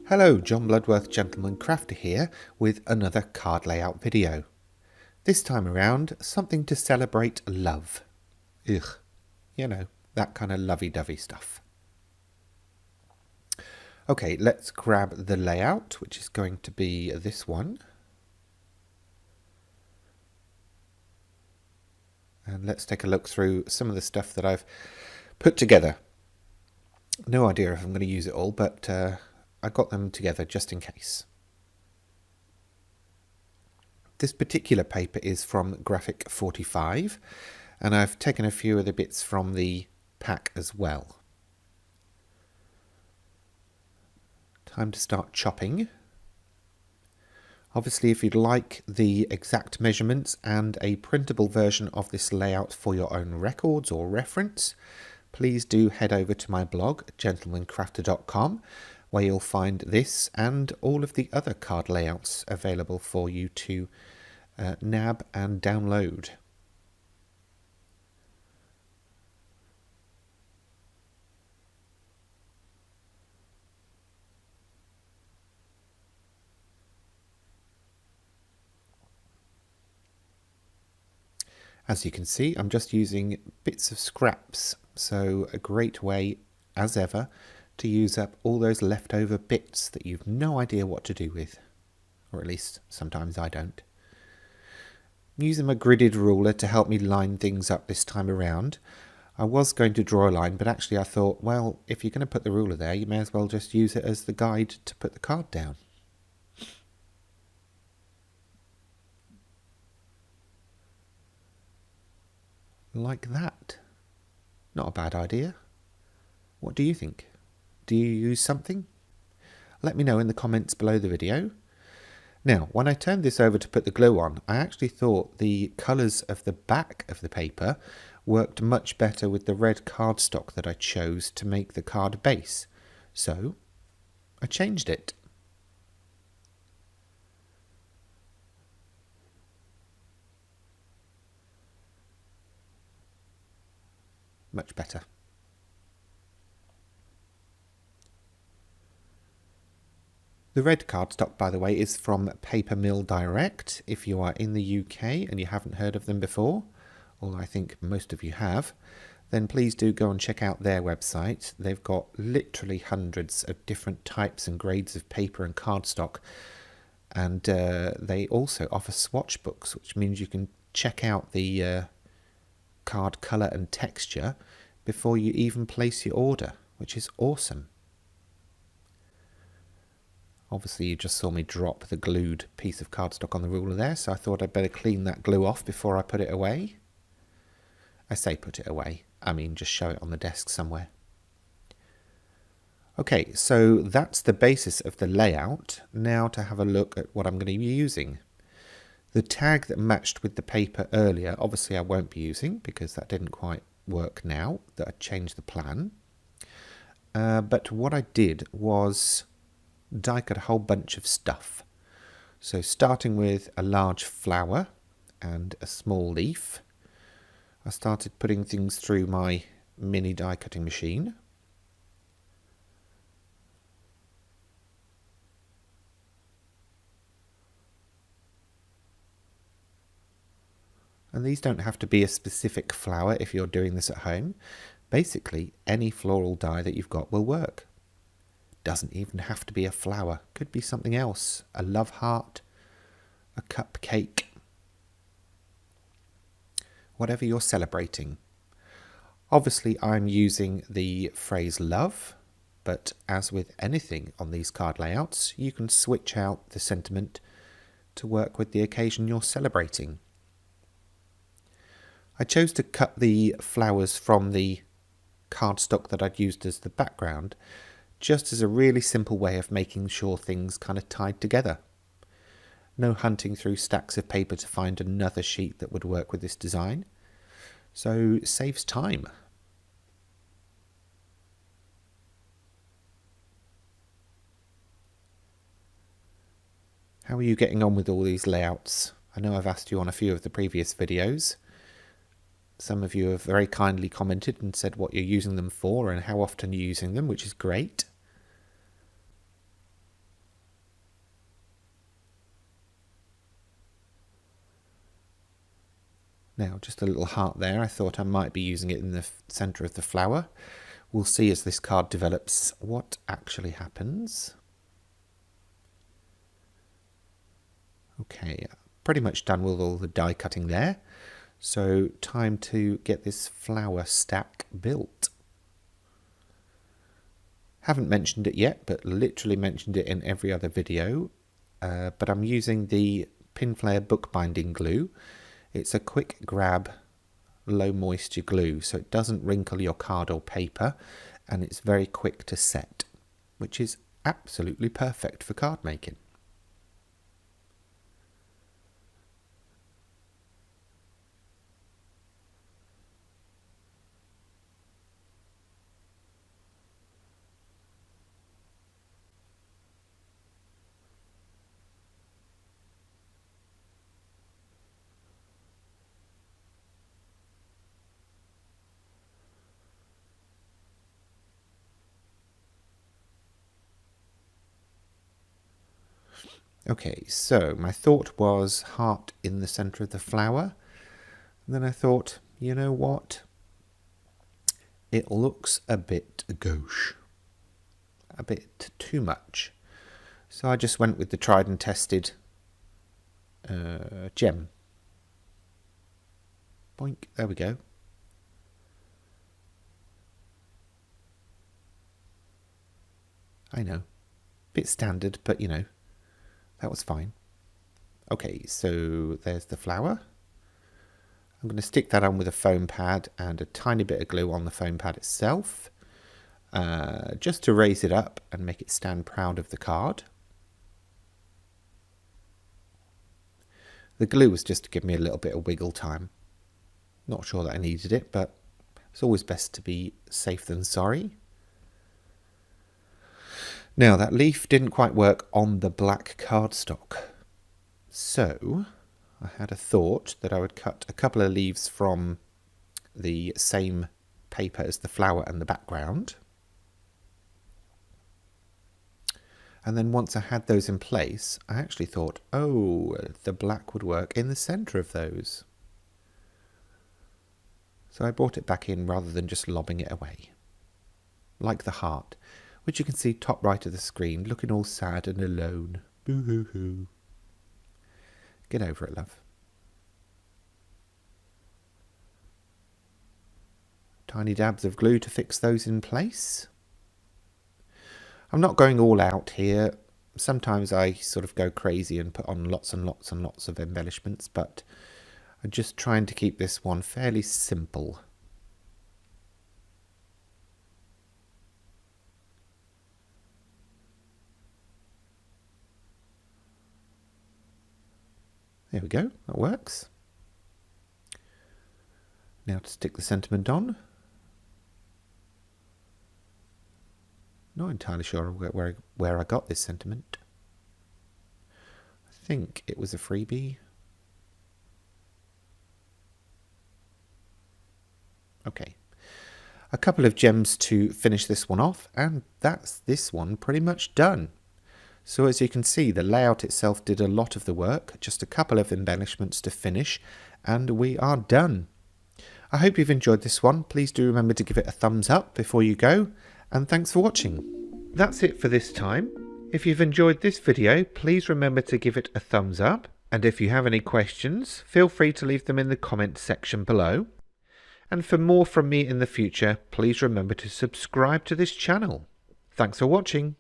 Hello, John Bloodworth Gentleman Crafter here with another card layout video. This time around, something to celebrate love. Ugh, you know, that kind of lovey-dovey stuff. Okay, let's grab the layout, which is going to be this one. And let's take a look through some of the stuff that I've put together. No idea if I'm going to use it all, but I got them together just in case. This particular paper is from Graphic 45, and I've taken a few of the bits from the pack as well. Time to start chopping. Obviously, if you'd like the exact measurements and a printable version of this layout for your own records or reference, please do head over to my blog, gentlemancrafter.com, where you'll find this and all of the other card layouts available for you to nab and download. As you can see, I'm just using bits of scraps, so a great way, as ever, to use up all those leftover bits that you've no idea what to do with. Or at least, sometimes I don't. I'm using my gridded ruler to help me line things up this time around. I was going to draw a line, but actually I thought, well, if you're going to put the ruler there, you may as well just use it as the guide to put the card down. Like that. Not a bad idea. What do you think? Do you use something? Let me know in the comments below the video. Now, when I turned this over to put the glue on, I actually thought the colours of the back of the paper worked much better with the red cardstock that I chose to make the card base. So, I changed it. Much better. The red cardstock, by the way, is from Paper Mill Direct. If you are in the UK and you haven't heard of them before, although I think most of you have, then please do go and check out their website. They've got literally hundreds of different types and grades of paper and cardstock. And they also offer swatch books, which means you can check out the card colour and texture before you even place your order, which is awesome. Obviously you just saw me drop the glued piece of cardstock on the ruler there, so I thought I'd better clean that glue off before I put it away. I say put it away, I mean just show it on the desk somewhere. Okay, so that's the basis of the layout. Now to have a look at what I'm going to be using. The tag that matched with the paper earlier, obviously I won't be using because that didn't quite work now that I changed the plan. But what I did was die cut a whole bunch of stuff. So starting with a large flower and a small leaf, I started putting things through my mini die cutting machine. And these don't have to be a specific flower if you're doing this at home. Basically, any floral die that you've got will work. Doesn't even have to be a flower. Could be something else. A love heart, a cupcake, whatever you're celebrating. Obviously, I'm using the phrase love, but as with anything on these card layouts, you can switch out the sentiment to work with the occasion you're celebrating. I chose to cut the flowers from the cardstock that I'd used as the background, just as a really simple way of making sure things kind of tied together. No hunting through stacks of paper to find another sheet that would work with this design, so it saves time. How are you getting on with all these layouts? I know I've asked you on a few of the previous videos. Some of you have very kindly commented and said what you're using them for and how often you're using them, which is great. Now, just a little heart there. I thought I might be using it in the centre of the flower. We'll see as this card develops what actually happens. Okay, pretty much done with all the die cutting there. So time to get this flower stack built. Haven't mentioned it yet, but literally mentioned it in every other video. But I'm using the Pinflair bookbinding glue. It's a quick grab, low moisture glue, so it doesn't wrinkle your card or paper, and it's very quick to set, which is absolutely perfect for card making. Okay, so my thought was heart in the centre of the flower. And then I thought, you know what? It looks a bit gauche. A bit too much. So I just went with the tried and tested gem. Boink, there we go. I know. Bit standard, but you know. That was fine. Okay, so there's the flower. I'm going to stick that on with a foam pad and a tiny bit of glue on the foam pad itself, just to raise it up and make it stand proud of the card. The glue was just to give me a little bit of wiggle time. Not sure that I needed it, but it's always best to be safe than sorry. Now, that leaf didn't quite work on the black cardstock, so I had a thought that I would cut a couple of leaves from the same paper as the flower and the background. And then once I had those in place, I actually thought, oh, the black would work in the centre of those. So I brought it back in rather than just lobbing it away. Like the heart, which you can see top right of the screen, looking all sad and alone. Boo-hoo-hoo. Get over it, love. Tiny dabs of glue to fix those in place. I'm not going all out here. Sometimes I sort of go crazy and put on lots and lots and lots of embellishments, but I'm just trying to keep this one fairly simple. There we go, that works. Now to stick the sentiment on. Not entirely sure where I got this sentiment. I think it was a freebie. Okay. A couple of gems to finish this one off, and that's this one pretty much done. So as you can see, the layout itself did a lot of the work, just a couple of embellishments to finish, and we are done. I hope you've enjoyed this one. Please do remember to give it a thumbs up before you go, and thanks for watching. That's it for this time. If you've enjoyed this video, please remember to give it a thumbs up, and if you have any questions, feel free to leave them in the comments section below. And for more from me in the future, please remember to subscribe to this channel. Thanks for watching.